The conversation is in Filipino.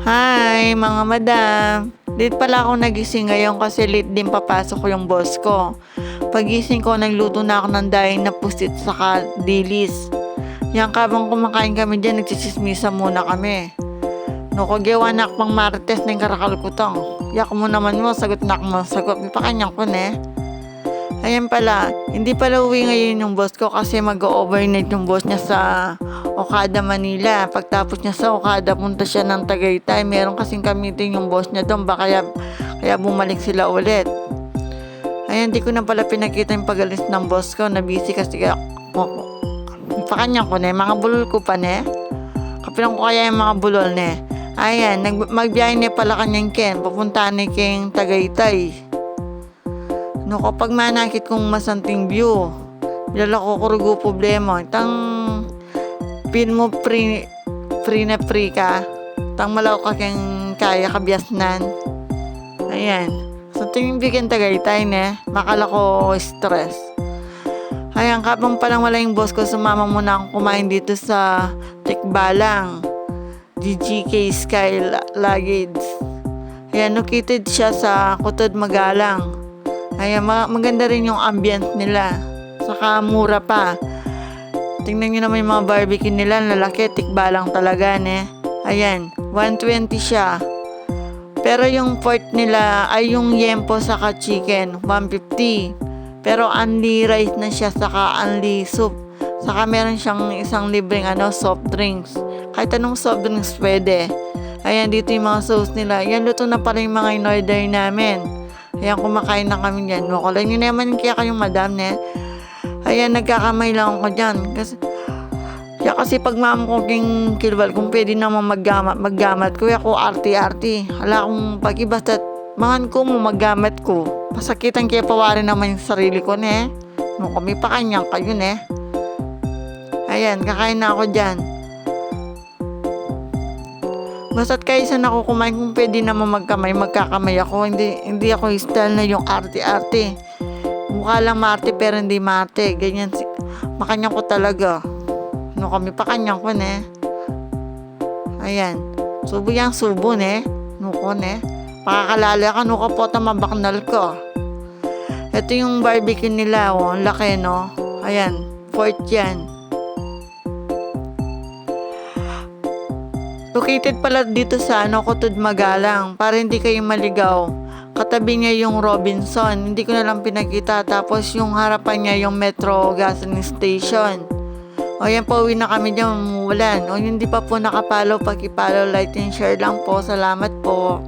Hi, mga madam. Late pala ako nagising ngayon kasi late din papasok ko yung boss ko. Pagising ko, nagluto na ako ng daing na pusit saka dilis. Yang kabang kumakain kami dyan, nagsisismisa muna kami. No, kagyawa na akong marites ng karakalkutong. Yak mo naman mo, sagot na akong sagot. May pakanyang ko ne. Ayan pala, hindi pala uwi ngayon yung boss ko kasi mag-overnight yung boss niya sa Okada, Manila. Pagtapos niya sa Okada, punta siya ng Tagaytay. Meron kasing kamiting yung boss niya doon, kaya bumalik sila ulit. Ayan, di ko na pala pinakita yung pag-alis ng boss ko. Na-busy kasi pakanyang ko ne, mga bulol ko pa ne. Kapilang ko kaya yung mga bulol ne. Ayan, magbiyahe niya pala kanyang Ken. Pupunta ni King Tagaytay. No, kapag manakit kong masanting view, bilala ko kurugo problema. Tang pin mo free na free ka. Tang malaw ka kang kaya kabiasnan. Ayan. So, tingin bigyan Tagaytay ne. Makala ko stress. Ayan, kapang palang wala yung boss ko, sumama muna akong kumain dito sa Tikbalang. GGK Sky Luggage. Ayan, located siya sa Kutod, Magalang. Ayan, maganda rin yung ambience nila. Saka mura pa. Tingnan nyo naman yung mga barbecue nila. Lalaki, tikbalang talaga, ne. Ayan, 120 siya. Pero yung pork nila ay yung yempo saka chicken, 150. Pero only rice na siya saka only soup. Saka meron siyang isang libreng soft drinks. Kahit anong soft drinks pwede. Ayan, dito yung mga sauce nila. Ayan, luto na pala yung mga in-order namin. Ayan, kumakain na kami dyan. Makulay nyo naman kaya kayong madam, ne. Ayan, nagkakamay lang ako dyan. Kasi pag ma'am ko king kilbal, kung pwede naman maggamat ko, ako arti-arti. Hala kung pag-ibasta't mangan ko mo maggamat ko. Pasakitan kaya pawarin naman yung sarili ko, ne. No, kami pa kanyang kayo, ne. Ayan, kakain na ako dyan. Basta't kaysa na ako kumain, kung pwede naman magkakamay ako. Hindi ako style na yung arte-arte. Mukha lang marte pero hindi mate. Ganyan, makanyang ko talaga. No, kami pa kanyang ko, ne. Ayan. Subo yang subo, ne. No ko, ne. Pakakalala ka, no ka po mabaknal ko. Ito yung barbecue nila, oh. Ang laki, no. Ayan. Fort yan. Located pala dito sa Kutod, Magalang, para hindi kayo maligaw. Katabi niya yung Robinson, hindi ko na lang pinakita. Tapos yung harapan niya yung Metro Gasoline Station. O yan, pauwi na kami dyan, umuulan. O hindi pa po nakapalo, pakipalo, like and share lang po. Salamat po.